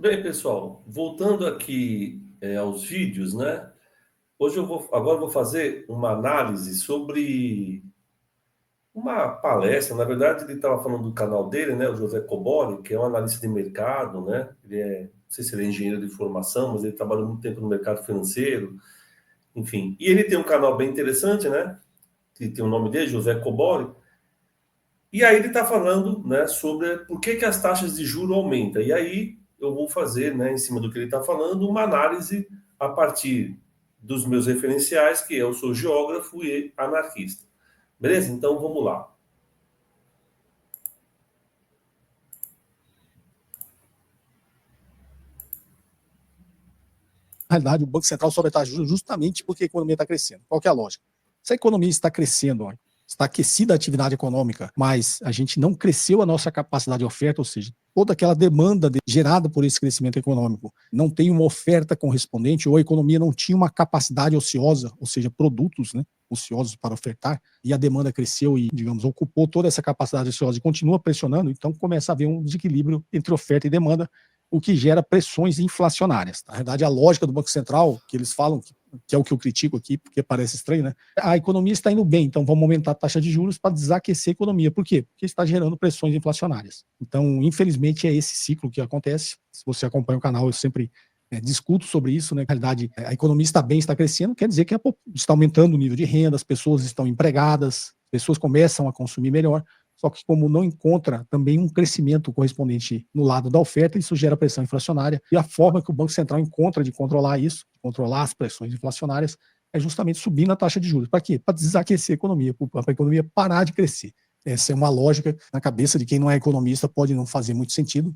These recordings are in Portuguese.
Bem, pessoal, voltando aqui aos vídeos, né? Hoje agora eu vou fazer uma análise sobre uma palestra. Na verdade, ele estava falando do canal dele, né? O José Cobori, que é um analista de mercado, né? Não sei se ele é engenheiro de formação, mas ele trabalhou muito tempo no mercado financeiro, enfim. E ele tem um canal bem interessante, né? Que tem o nome dele, José Cobori. E aí ele está falando, né, sobre por que as taxas de juro aumentam. E aí eu vou fazer, né, em cima do que ele está falando, uma análise a partir dos meus referenciais, que eu sou geógrafo e anarquista. Beleza? Então vamos lá. Na realidade, o Banco Central sobe a taxa de juros justamente porque a economia está crescendo. Qual que é a lógica? Se a economia está crescendo, está aquecida a atividade econômica, mas a gente não cresceu a nossa capacidade de oferta, ou seja, toda aquela demanda gerada por esse crescimento econômico não tem uma oferta correspondente, ou a economia não tinha uma capacidade ociosa, ou seja, produtos, né, ociosos para ofertar, e a demanda cresceu e, digamos, ocupou toda essa capacidade ociosa e continua pressionando, então começa a haver um desequilíbrio entre oferta e demanda, o que gera pressões inflacionárias. Na verdade, a lógica do Banco Central, que eles falam, que é o que eu critico aqui, porque parece estranho, né? A economia está indo bem, então vamos aumentar a taxa de juros para desaquecer a economia. Por quê? Porque está gerando pressões inflacionárias. Então, infelizmente, é esse ciclo que acontece. Se você acompanha o canal, eu sempre discuto sobre isso, né? Na realidade, a economia está bem, está crescendo, quer dizer que está aumentando o nível de renda, as pessoas estão empregadas, as pessoas começam a consumir melhor. Só que como não encontra também um crescimento correspondente no lado da oferta, isso gera pressão inflacionária. E a forma que o Banco Central encontra de controlar isso, de controlar as pressões inflacionárias, é justamente subindo a taxa de juros. Para quê? Para desaquecer a economia, para a economia parar de crescer. Essa é uma lógica na cabeça de quem não é economista, pode não fazer muito sentido,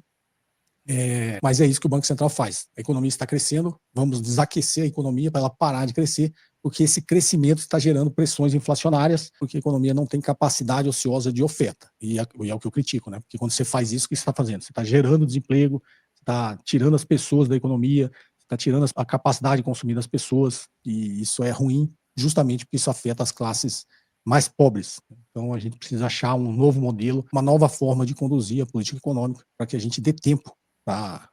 mas é isso que o Banco Central faz. A economia está crescendo, vamos desaquecer a economia para ela parar de crescer, porque esse crescimento está gerando pressões inflacionárias, porque a economia não tem capacidade ociosa de oferta. E é o que eu critico, né? Porque quando você faz isso, o que você está fazendo? Você está gerando desemprego, você está tirando as pessoas da economia, você está tirando a capacidade de consumir das pessoas, e isso é ruim, justamente porque isso afeta as classes mais pobres. Então a gente precisa achar um novo modelo, uma nova forma de conduzir a política econômica, para que a gente dê tempo para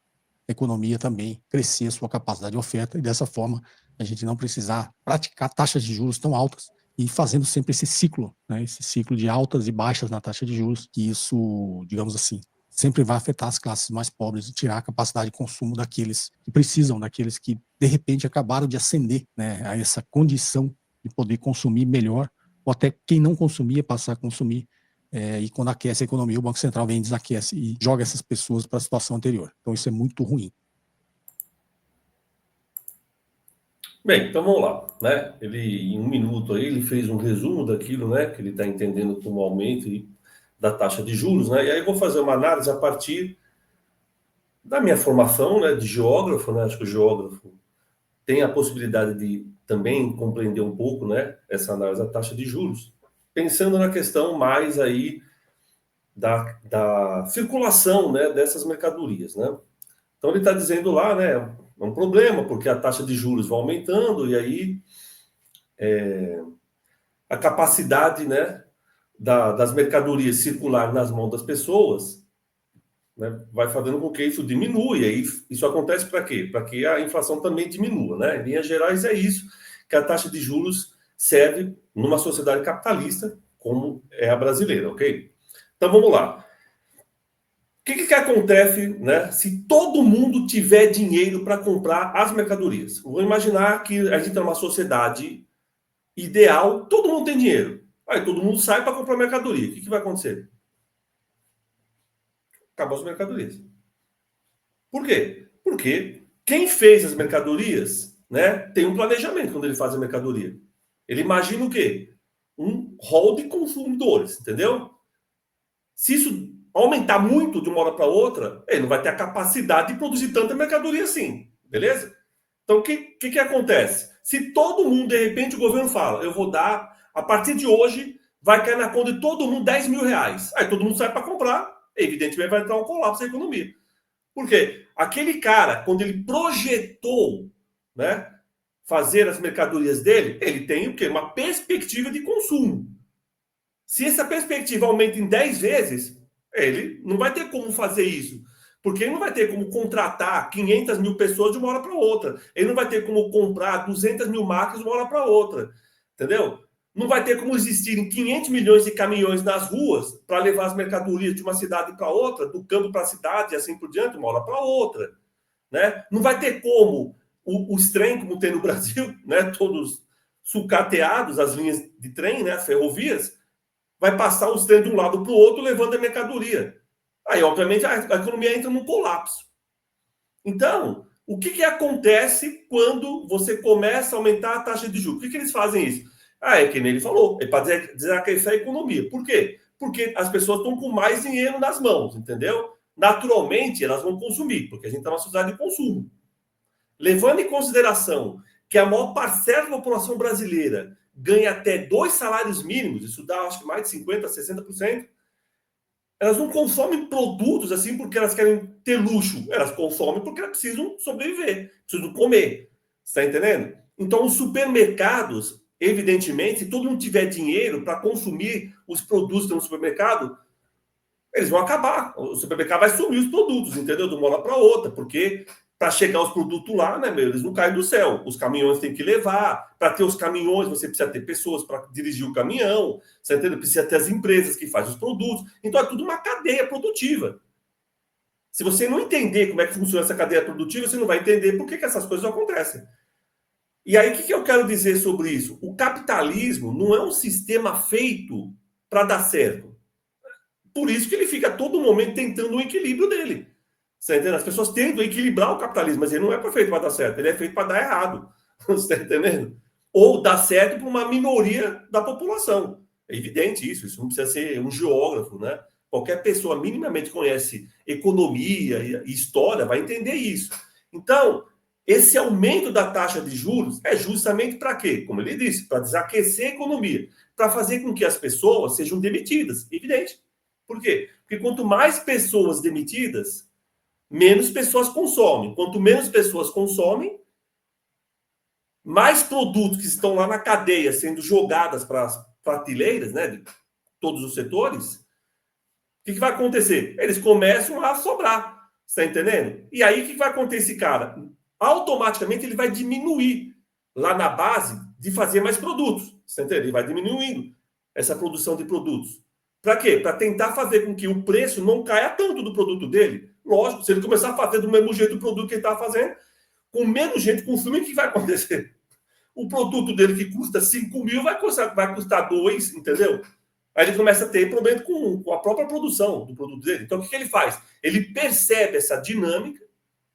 a economia também crescer a sua capacidade de oferta e dessa forma a gente não precisar praticar taxas de juros tão altas e fazendo sempre esse ciclo, né, esse ciclo de altas e baixas na taxa de juros, que isso, digamos assim, sempre vai afetar as classes mais pobres e tirar a capacidade de consumo daqueles que precisam, daqueles que de repente acabaram de ascender, né, a essa condição de poder consumir melhor, ou até quem não consumia passar a consumir. E quando aquece a economia, o Banco Central vem, desaquece e joga essas pessoas para a situação anterior. Então isso é muito ruim. Bem, então vamos lá, né? Ele, em um minuto aí, ele fez um resumo daquilo, né? Que ele está entendendo como aumento da taxa de juros, né? E aí eu vou fazer uma análise a partir da minha formação, né? De geógrafo, né? Acho que o geógrafo tem a possibilidade de também compreender um pouco, né, essa análise da taxa de juros, pensando na questão mais aí da circulação, né, dessas mercadorias, né? Então ele está dizendo lá, né, é um problema porque a taxa de juros vai aumentando e aí a capacidade, né, das mercadorias circular nas mãos das pessoas, né, vai fazendo com que isso diminua. E aí isso acontece para quê? Para que a inflação também diminua, né? Em linhas gerais é isso que a taxa de juros serve numa sociedade capitalista como é a brasileira, ok? Então vamos lá. O que acontece, né, se todo mundo tiver dinheiro para comprar as mercadorias? Vou imaginar que a gente está numa sociedade ideal, todo mundo tem dinheiro. Aí todo mundo sai para comprar mercadoria. O que vai acontecer? Acabam as mercadorias. Por quê? Porque quem fez as mercadorias, né, tem um planejamento quando ele faz a mercadoria. Ele imagina o quê? Um rol de consumidores, entendeu? Se isso aumentar muito de uma hora para outra, ele não vai ter a capacidade de produzir tanta mercadoria assim, beleza? Então, o que acontece? Se todo mundo, de repente, o governo fala, eu vou dar, a partir de hoje, vai cair na conta de todo mundo 10 mil reais. Aí todo mundo sai para comprar, evidentemente vai entrar um colapso na economia. Por quê? Aquele cara, quando ele projetou, né, fazer as mercadorias dele, ele tem o quê? Uma perspectiva de consumo. Se essa perspectiva aumenta em 10 vezes, ele não vai ter como fazer isso. Porque ele não vai ter como contratar 500 mil pessoas de uma hora para outra. Ele não vai ter como comprar 200 mil máquinas de uma hora para outra. Entendeu? Não vai ter como existirem 500 milhões de caminhões nas ruas para levar as mercadorias de uma cidade para outra, do campo para a cidade e assim por diante, uma hora para outra. Né? Não vai ter como os trens, como tem no Brasil, né? Todos sucateados, as linhas de trem, né? As ferrovias, vai passar os trens de um lado para o outro levando a mercadoria. Aí, obviamente, a economia entra num colapso. Então, o que acontece quando você começa a aumentar a taxa de juros? Por que eles fazem isso? É que nem ele falou, é para desaquecer a economia. Por quê? Porque as pessoas estão com mais dinheiro nas mãos, entendeu? Naturalmente, elas vão consumir, porque a gente está numa sociedade de consumo. Levando em consideração que a maior parcela da população brasileira ganha até 2 salários mínimos, isso dá, acho que mais de 50%, 60%, elas não consomem produtos assim porque elas querem ter luxo. Elas consomem porque elas precisam sobreviver, precisam comer. Está entendendo? Então, os supermercados, evidentemente, se todo mundo tiver dinheiro para consumir os produtos que estão no supermercado, eles vão acabar. O supermercado vai sumir os produtos, entendeu? De uma hora para outra, porque para chegar os produtos lá, né, meu, eles não caem do céu. Os caminhões têm que levar. Para ter os caminhões, você precisa ter pessoas para dirigir o caminhão. Você entendeu? Precisa ter as empresas que fazem os produtos. Então, é tudo uma cadeia produtiva. Se você não entender como é que funciona essa cadeia produtiva, você não vai entender por que essas coisas acontecem. E aí, o que eu quero dizer sobre isso? O capitalismo não é um sistema feito para dar certo. Por isso que ele fica a todo momento tentando um equilíbrio dele. Você entendeu? As pessoas tentam equilibrar o capitalismo, mas ele não é feito para dar certo, ele é feito para dar errado. Você está entendendo? Ou dar certo para uma minoria da população. É evidente isso, isso não precisa ser um geógrafo, né? Qualquer pessoa minimamente conhece economia e história vai entender isso. Então, esse aumento da taxa de juros é justamente para quê? Como ele disse, para desaquecer a economia, para fazer com que as pessoas sejam demitidas. Evidente. Por quê? Porque quanto mais pessoas demitidas, menos pessoas consomem. Quanto menos pessoas consomem, mais produtos que estão lá na cadeia sendo jogadas para as prateleiras, né, de todos os setores, o que vai acontecer? Eles começam a sobrar. Você está entendendo? E aí, o que vai acontecer, cara? Automaticamente ele vai diminuir lá na base de fazer mais produtos. Você entende? Ele vai diminuindo essa produção de produtos. Para quê? Para tentar fazer com que o preço não caia tanto do produto dele. Lógico, se ele começar a fazer do mesmo jeito o produto que ele está fazendo, com menos gente consumindo, o que vai acontecer? O produto dele que custa 5 mil vai custar 2, entendeu? Aí ele começa a ter problema com a própria produção do produto dele. Então, o que ele faz? Ele percebe essa dinâmica,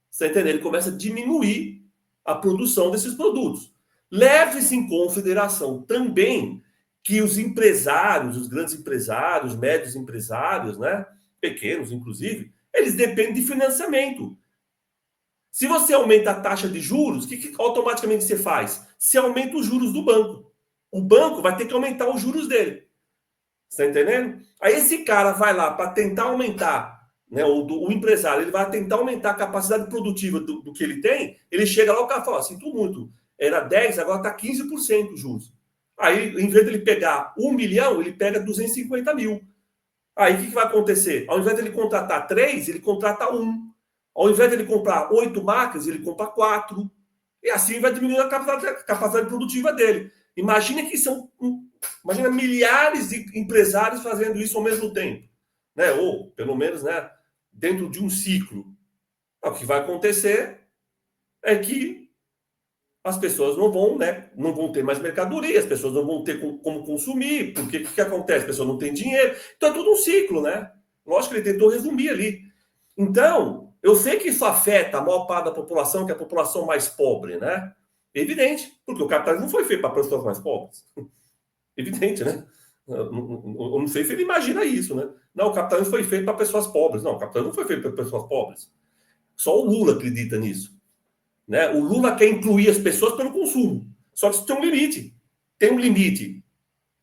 você entendeu? Ele começa a diminuir a produção desses produtos. Leve-se em consideração também que os empresários, os grandes empresários, médios empresários, né, pequenos inclusive, eles dependem de financiamento. Se você aumenta a taxa de juros, o que automaticamente você faz? Você aumenta os juros do banco. O banco vai ter que aumentar os juros dele. Você está entendendo? Aí esse cara vai lá para tentar aumentar, né, o empresário, ele vai tentar aumentar a capacidade produtiva do que ele tem, ele chega lá, o cara fala, sinto muito, era 10, agora está 15% os juros. Aí, em vez de ele pegar 1 milhão, ele pega 250 mil. Aí, o que vai acontecer? Ao invés de ele contratar 3, ele contrata 1. Ao invés de ele comprar 8 máquinas, ele compra 4. E assim vai diminuindo a capacidade produtiva dele. Imagina que imagina milhares de empresários fazendo isso ao mesmo tempo. Né? Ou, pelo menos, né, dentro de um ciclo. O que vai acontecer é que as pessoas não vão ter mais mercadoria, as pessoas não vão ter como consumir, porque o que acontece? As pessoas não têm dinheiro. Então é tudo um ciclo, né? Lógico que ele tentou resumir ali. Então, eu sei que isso afeta a maior parte da população, que é a população mais pobre, né? Evidente, porque o capitalismo não foi feito para pessoas mais pobres. Evidente, né? Eu não sei se ele imagina isso, né? Não, o capitalismo foi feito para pessoas pobres. Não, o capitalismo não foi feito para pessoas pobres. Só o Lula acredita nisso. Né? O Lula quer incluir as pessoas pelo consumo. Só que isso tem um limite. Tem um limite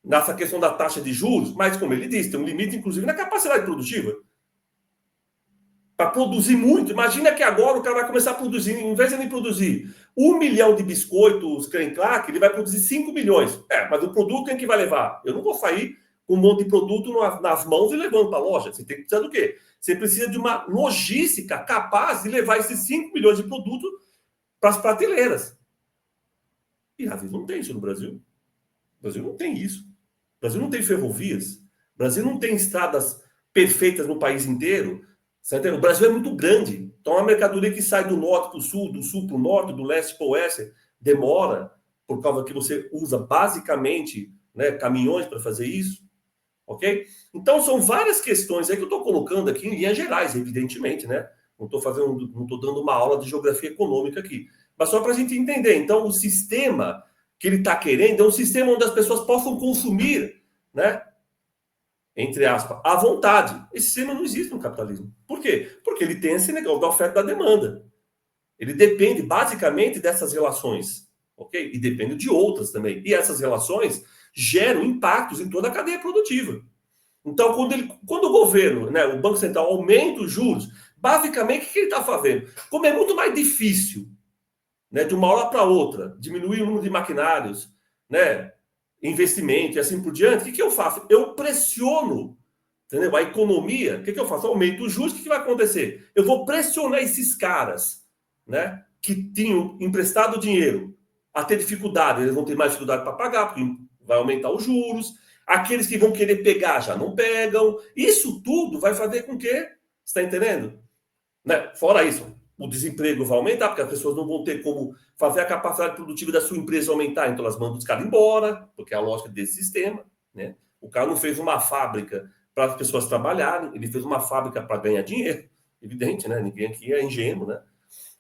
nessa questão da taxa de juros, mas, como ele disse, tem um limite, inclusive, na capacidade produtiva. Para produzir muito. Imagina que agora o cara vai começar a produzir, em vez de ele produzir 1 milhão de biscoitos Crem Crack, ele vai produzir 5 milhões. Mas o produto quem que vai levar? Eu não vou sair um monte de produto nas mãos e levando para a loja. Você tem que precisar do quê? Você precisa de uma logística capaz de levar esses 5 milhões de produtos para as prateleiras. E às vezes não tem isso no Brasil. O Brasil não tem isso. O Brasil não tem ferrovias. O Brasil não tem estradas perfeitas no país inteiro. O Brasil é muito grande. Então, a mercadoria que sai do norte para o sul, do sul para o norte, do leste para o oeste, demora, por causa que você usa basicamente, né, caminhões para fazer isso. Ok? Então, são várias questões aí que eu estou colocando aqui em linhas gerais, evidentemente, né? Não estou dando uma aula de geografia econômica aqui. Mas só para a gente entender. Então, o sistema que ele está querendo é um sistema onde as pessoas possam consumir, né? Entre aspas, à vontade. Esse sistema não existe no capitalismo. Por quê? Porque ele tem esse negócio da oferta e da demanda. Ele depende basicamente dessas relações, ok? E depende de outras também. E essas relações geram impactos em toda a cadeia produtiva. Então, quando o governo, né, o Banco Central aumenta os juros, basicamente o que ele está fazendo? Como é muito mais difícil, né, de uma hora para outra, diminuir o número de maquinários, né, investimento e assim por diante, o que eu faço? Eu pressiono, entendeu? A economia, o que eu faço? Aumento os juros, o que vai acontecer? Eu vou pressionar esses caras, né, que tinham emprestado dinheiro a ter dificuldade, eles vão ter mais dificuldade para pagar, porque vai aumentar os juros. Aqueles que vão querer pegar já não pegam. Isso tudo vai fazer com que, você está entendendo? Né? Fora isso, o desemprego vai aumentar, porque as pessoas não vão ter como fazer a capacidade produtiva da sua empresa aumentar, então elas mandam os caras embora, porque é a lógica desse sistema. Né? O cara não fez uma fábrica para as pessoas trabalharem, ele fez uma fábrica para ganhar dinheiro. Evidente, né? Ninguém aqui é ingênuo, né?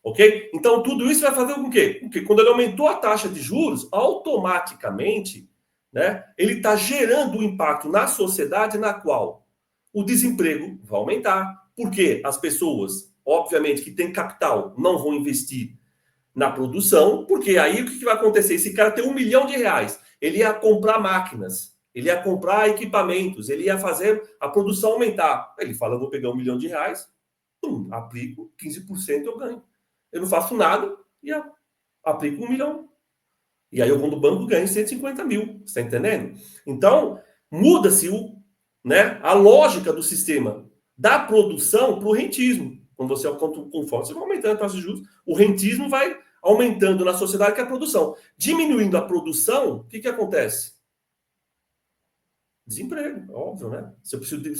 Ok? Então, tudo isso vai fazer com que? Porque quando ele aumentou a taxa de juros, automaticamente, né, ele está gerando um impacto na sociedade na qual o desemprego vai aumentar. Porque as pessoas, obviamente, que têm capital, não vão investir na produção, porque aí o que vai acontecer? Esse cara tem R$1 milhão, ele ia comprar máquinas, ele ia comprar equipamentos, ele ia fazer a produção aumentar. Ele fala, eu vou pegar R$1 milhão, aplico 15%, eu ganho. Eu não faço nada e aplico 1 milhão. E aí eu vou no banco e ganho 150 mil. Você está entendendo? Então, muda-se né, a lógica do sistema da produção para o rentismo. Quando você, conforme você vai aumentando a taxa de juros, o rentismo vai aumentando na sociedade que é a produção. Diminuindo a produção, o que acontece? Desemprego, óbvio, né? Se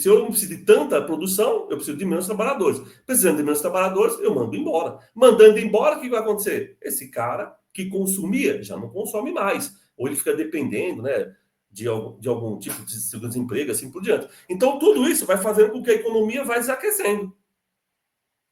eu não preciso de tanta produção, eu preciso de menos trabalhadores. Precisando de menos trabalhadores, eu mando embora. Mandando embora, o que vai acontecer? Esse cara que consumia já não consome mais. Ou ele fica dependendo, né, de algum tipo de seguro-desemprego, assim por diante. Então, tudo isso vai fazendo com que a economia vai desaquecendo.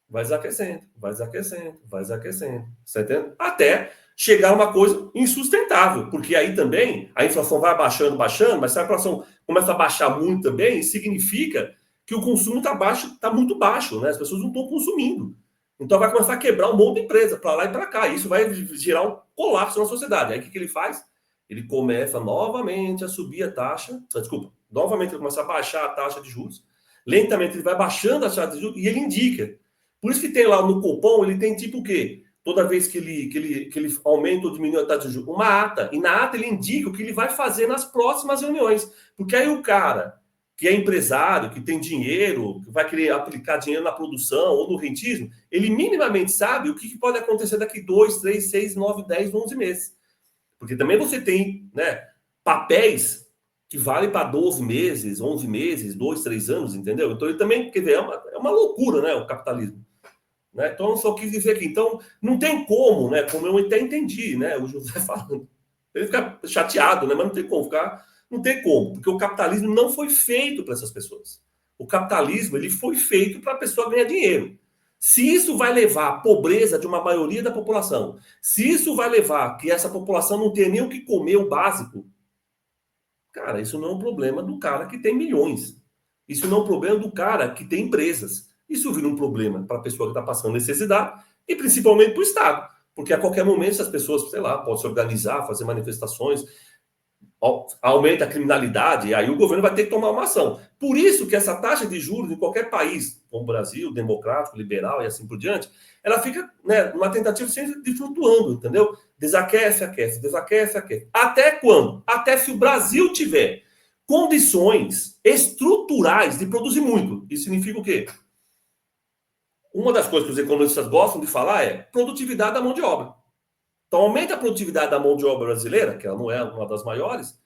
Vai desaquecendo, vai desaquecendo, vai desaquecendo. Você entende? Até chegar a uma coisa insustentável, porque aí também a inflação vai baixando, mas se a inflação começa a baixar muito também, significa que o consumo está baixo, está muito baixo, né? As pessoas não estão consumindo. Então vai começar a quebrar um monte de empresa para lá e para cá. Isso vai gerar um colapso na sociedade. Aí o que ele faz? Ele começa novamente a subir a taxa. Desculpa, novamente ele começa a baixar a taxa de juros. Lentamente ele vai baixando a taxa de juros e ele indica. Por isso que tem lá no Copom, ele tem tipo o quê? Toda vez que ele aumenta ou diminui a taxa de juros, uma ata. E na ata ele indica o que ele vai fazer nas próximas reuniões. Porque aí o cara que é empresário, que tem dinheiro, que vai querer aplicar dinheiro na produção ou no rentismo, ele minimamente sabe o que pode acontecer daqui 2, 3, 6, 9, 10, 11 meses. Porque também você tem, né, papéis que valem para 12 meses, 11 meses, 2, 3 anos, entendeu? Então ele também, quer dizer, é uma loucura, né, o capitalismo. Né? Então, eu só quis dizer aqui. Então, não tem como, né? Como eu até entendi, né? O José falando. Ele fica chateado, né? Mas não tem como ficar. Não tem como, porque o capitalismo não foi feito para essas pessoas. O capitalismo ele foi feito para a pessoa ganhar dinheiro. Se isso vai levar à pobreza de uma maioria da população, se isso vai levar que essa população não tenha nem o que comer, o básico, cara, isso não é um problema do cara que tem milhões. Isso não é um problema do cara que tem empresas. Isso vira um problema para a pessoa que está passando necessidade e principalmente para o Estado. Porque a qualquer momento, se as pessoas, sei lá, podem se organizar, fazer manifestações, aumenta a criminalidade, e aí o governo vai ter que tomar uma ação. Por isso que essa taxa de juros em qualquer país, como o Brasil, democrático, liberal e assim por diante, ela fica, né, numa tentativa sempre de flutuando, entendeu? Desaquece, aquece, desaquece, aquece. Até quando? Até se o Brasil tiver condições estruturais de produzir muito. Isso significa o quê? Uma das coisas que os economistas gostam de falar é produtividade da mão de obra. Então, aumenta a produtividade da mão de obra brasileira, que ela não é uma das maiores,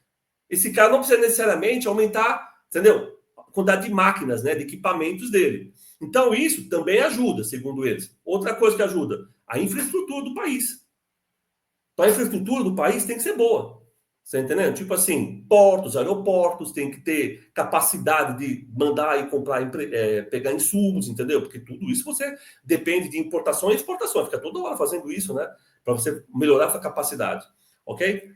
esse cara não precisa necessariamente aumentar, entendeu? A quantidade de máquinas, né, de equipamentos dele. Então, isso também ajuda, segundo eles. Outra coisa que ajuda, a infraestrutura do país. Então, a infraestrutura do país tem que ser boa. Você tá entendendo? Tipo assim, portos, aeroportos, tem que ter capacidade de mandar e comprar, pegar insumos, entendeu? Porque tudo isso você depende de importação e exportação. Fica toda hora fazendo isso, né? Para você melhorar a sua capacidade. Ok?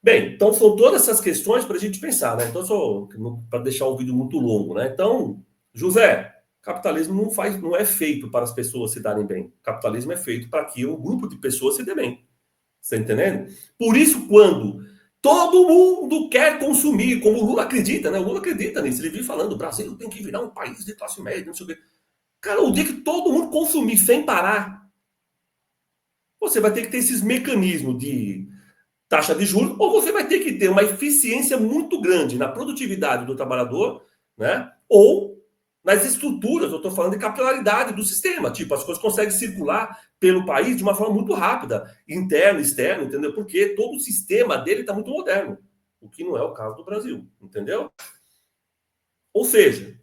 Bem, então são todas essas questões para a gente pensar, né? Então, só para deixar o vídeo muito longo, né? Então, José, capitalismo não é feito para as pessoas se darem bem. Capitalismo é feito para que um grupo de pessoas se dê bem. Você está entendendo? Por isso, quando todo mundo quer consumir, como o Lula acredita, né? O Lula acredita nisso. Ele vive falando, o Brasil tem que virar um país de classe média, não sei o quê. Cara, o dia que todo mundo consumir sem parar, você vai ter que ter esses mecanismos de taxa de juros, ou você vai ter que ter uma eficiência muito grande na produtividade do trabalhador, né? Ou nas estruturas, eu estou falando de capilaridade do sistema. Tipo, as coisas conseguem circular pelo país de uma forma muito rápida, interno, externo, entendeu? Porque todo o sistema dele está muito moderno, o que não é o caso do Brasil, entendeu? Ou seja,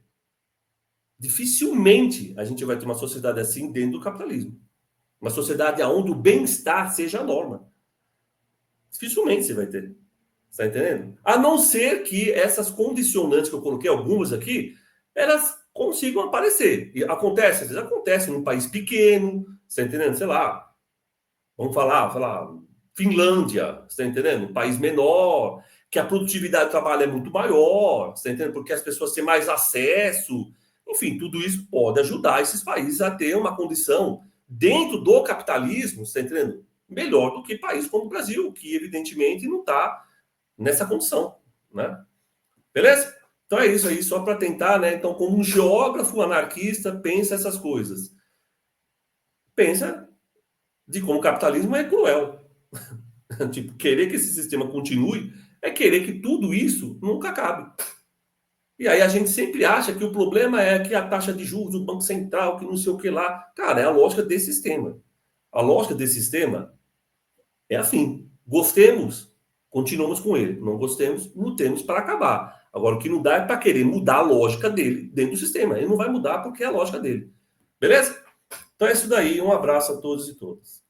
dificilmente a gente vai ter uma sociedade assim dentro do capitalismo. Uma sociedade onde o bem-estar seja a norma. Dificilmente você vai ter. Está entendendo? A não ser que essas condicionantes que eu coloquei, algumas aqui, elas consigam aparecer. E acontece, às vezes acontece num país pequeno, está entendendo? Sei lá, vamos falar, Finlândia, está entendendo? Um país menor, que a produtividade do trabalho é muito maior, está entendendo? Porque as pessoas têm mais acesso. Enfim, tudo isso pode ajudar esses países a ter uma condição dentro do capitalismo, está entendendo? Melhor do que países como o Brasil, que evidentemente não está nessa condição, né? Beleza? Então é isso aí, só para tentar, né? Então, como um geógrafo anarquista, pensa essas coisas. Pensa de como o capitalismo é cruel. Tipo, querer que esse sistema continue é querer que tudo isso nunca acabe. E aí a gente sempre acha que o problema é que a taxa de juros do Banco Central, que não sei o que lá. Cara, é a lógica desse sistema. A lógica desse sistema é assim. Gostemos, continuamos com ele. Não gostemos, lutemos para acabar. Agora, o que não dá é para querer mudar a lógica dele dentro do sistema. Ele não vai mudar porque é a lógica dele. Beleza? Então é isso daí. Um abraço a todos e todas.